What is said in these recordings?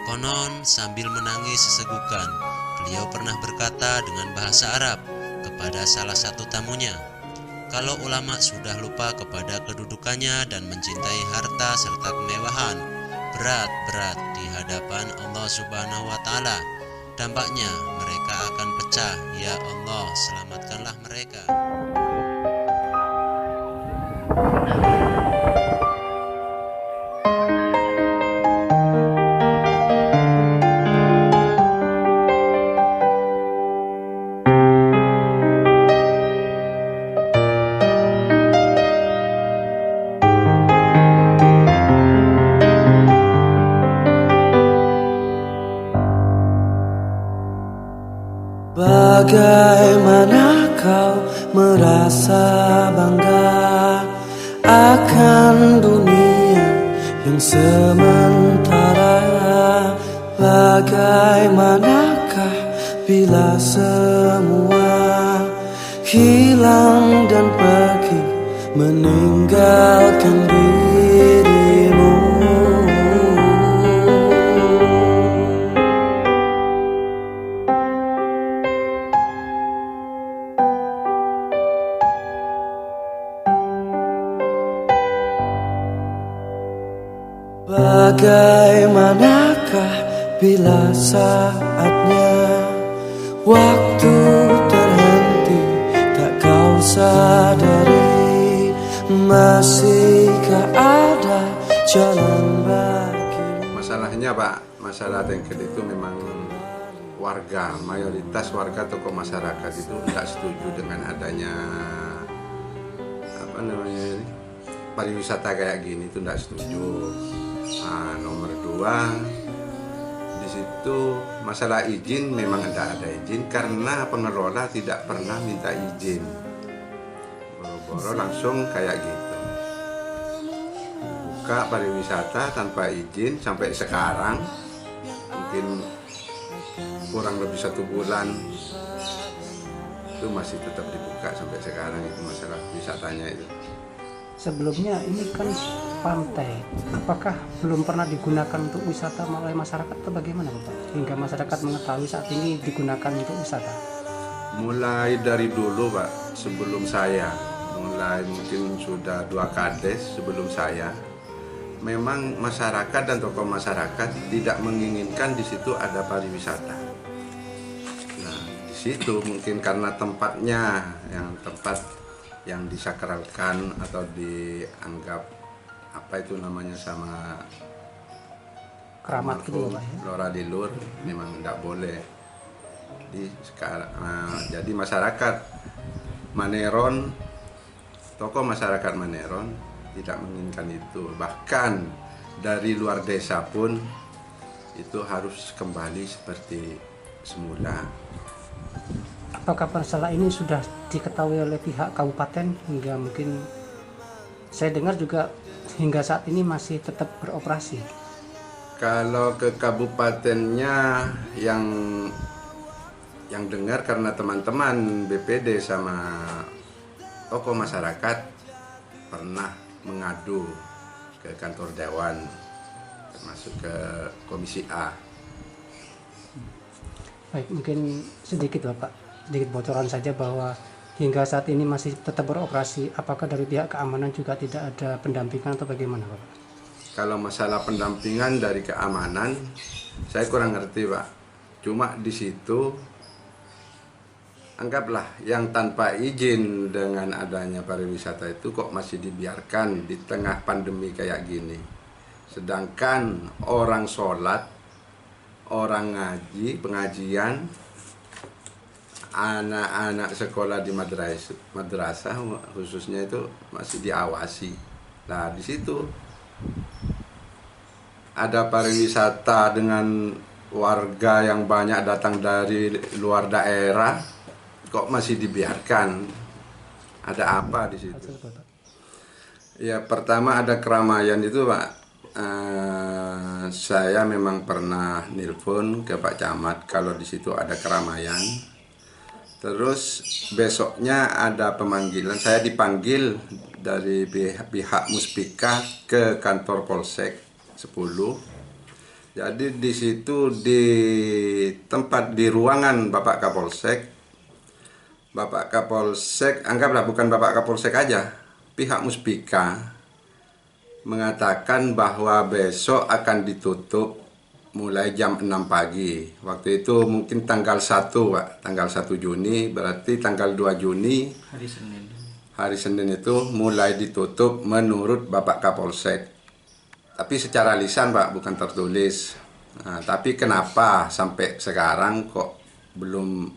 Konon sambil menangis sesegukan, beliau pernah berkata dengan bahasa Arab kepada salah satu tamunya, "Kalau ulama sudah lupa kepada kedudukannya dan mencintai harta serta kemewahan, berat-berat di hadapan Allah Subhanahu wa Ta'ala. Dampaknya mereka akan pecah. Ya Allah, selamatkanlah mereka." Bagaimana kau merasa bangga akan dunia yang sementara? Bagaimanakah bila semua hilang dan pergi meninggalkan dirimu? Bagaimanakah bila saatnya waktu terhenti, tak kau sadari, masihkah ada jalan bagimu? Masalahnya Pak, masalah Tengkel itu memang warga, mayoritas warga tokoh masyarakat itu tidak setuju dengan adanya pariwisata kayak gini, itu tidak setuju. Nomor dua, di situ masalah izin memang tidak ada izin karena pengelola tidak pernah minta izin. Boro-boro langsung kayak gitu. Buka pariwisata tanpa izin sampai sekarang, mungkin kurang lebih 1 bulan itu masih tetap dibuka sampai sekarang. Itu masalah wisatanya itu. Sebelumnya ini kan pantai, apakah belum pernah digunakan untuk wisata oleh masyarakat atau bagaimana Bapak? Hingga masyarakat mengetahui saat ini digunakan untuk wisata. Mulai dari dulu Pak, sebelum saya, mulai mungkin sudah 2 kades sebelum saya, memang masyarakat dan tokoh masyarakat tidak menginginkan di situ ada pariwisata. Nah, di situ mungkin karena tempatnya tempat yang disakralkan atau dianggap apa itu namanya sama Keramat gitu Pak ya? Lora Dilur, memang tidak boleh. Jadi masyarakat Maneron, tokoh masyarakat Maneron tidak menginginkan itu. Bahkan dari luar desa pun itu harus kembali seperti semula. Apakah masalah ini sudah diketahui oleh pihak kabupaten hingga mungkin saya dengar juga hingga saat ini masih tetap beroperasi? Kalau ke kabupatennya yang dengar karena teman-teman BPD sama tokoh masyarakat pernah mengadu ke kantor dewan, termasuk ke Komisi A. Baik, mungkin sedikit Bapak, sedikit bocoran saja bahwa hingga saat ini masih tetap beroperasi. Apakah dari pihak keamanan juga tidak ada pendampingan atau bagaimana Bapak? Kalau masalah pendampingan dari keamanan, saya kurang ngerti Pak. Cuma di situ, anggaplah yang tanpa izin dengan adanya pariwisata itu kok masih dibiarkan di tengah pandemi kayak gini. Sedangkan orang sholat, orang ngaji, pengajian, anak-anak sekolah di madrasah khususnya itu masih diawasi. Nah di situ ada pariwisata dengan warga yang banyak datang dari luar daerah, kok masih dibiarkan? Ada apa di situ? Ya pertama ada keramaian itu Pak. Saya memang pernah nelpon ke Pak Camat kalau di situ ada keramaian. Terus besoknya ada pemanggilan, saya dipanggil dari pihak Muspika ke kantor Polsek 10. Jadi di situ di tempat di ruangan Bapak Kapolsek, anggaplah bukan Bapak Kapolsek aja, pihak Muspika mengatakan bahwa besok akan ditutup mulai jam 6 pagi. Waktu itu mungkin tanggal 1, Pak. Tanggal 1 Juni, berarti tanggal 2 Juni, hari Senin itu mulai ditutup menurut Bapak Kapolsek. Tapi secara lisan, Pak, bukan tertulis. Nah, tapi kenapa sampai sekarang kok belum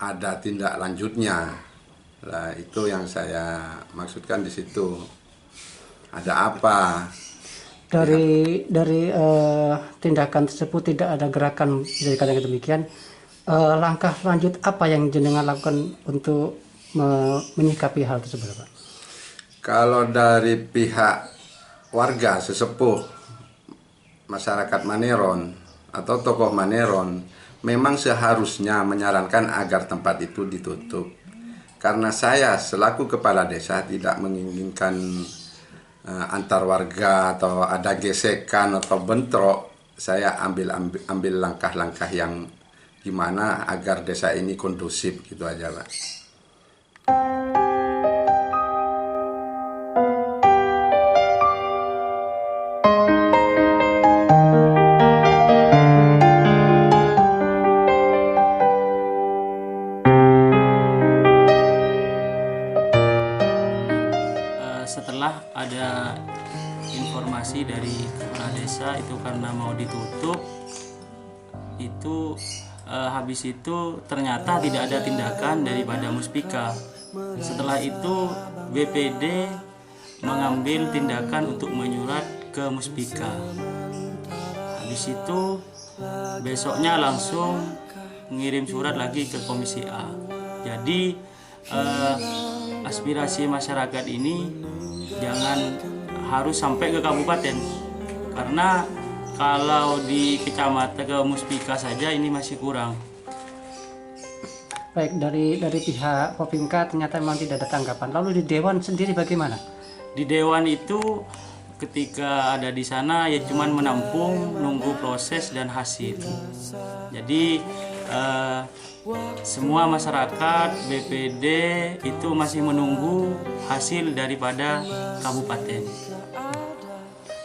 ada tindak lanjutnya? Nah, itu yang saya maksudkan di situ. Ada apa? Dari tindakan tersebut tidak ada gerakan, jadi kadang demikian. Langkah lanjut apa yang jenengan lakukan untuk menyikapi hal tersebut, Pak? Kalau dari pihak warga sesepuh masyarakat Maneron atau tokoh Maneron memang seharusnya menyarankan agar tempat itu ditutup. Karena saya selaku kepala desa tidak menginginkan antar warga atau ada gesekan atau bentrok. Saya ambil langkah-langkah yang gimana agar desa ini kondusif, gitu aja, Pak. Setelah ada informasi dari kepala desa itu karena mau ditutup, itu habis itu ternyata tidak ada tindakan daripada Muspika. Setelah itu BPD mengambil tindakan untuk menyurat ke Muspika. Habis itu besoknya langsung mengirim surat lagi ke Komisi A. Jadi aspirasi masyarakat ini jangan harus sampai ke kabupaten, karena kalau di kecamatan ke Muspika saja ini masih kurang. Baik, dari pihak Popimka ternyata memang tidak ada tanggapan. Lalu di Dewan sendiri bagaimana? Di Dewan itu ketika ada di sana ya cuman menampung, nunggu proses dan hasil. Jadi semua masyarakat BPD itu masih menunggu hasil daripada kabupaten.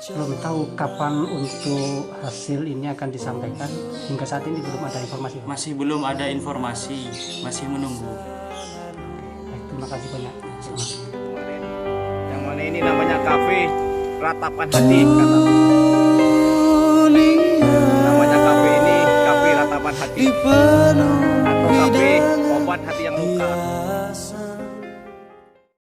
Belum tahu kapan untuk hasil ini akan disampaikan. Hingga saat ini belum ada informasi. Masih belum ada informasi, masih menunggu. Baik, terima kasih banyak. Yang mana ini namanya kafe Ratapan Hati, kata. Namanya kafe ini kafe Ratapan Hati atau kafe obat hati yang luka.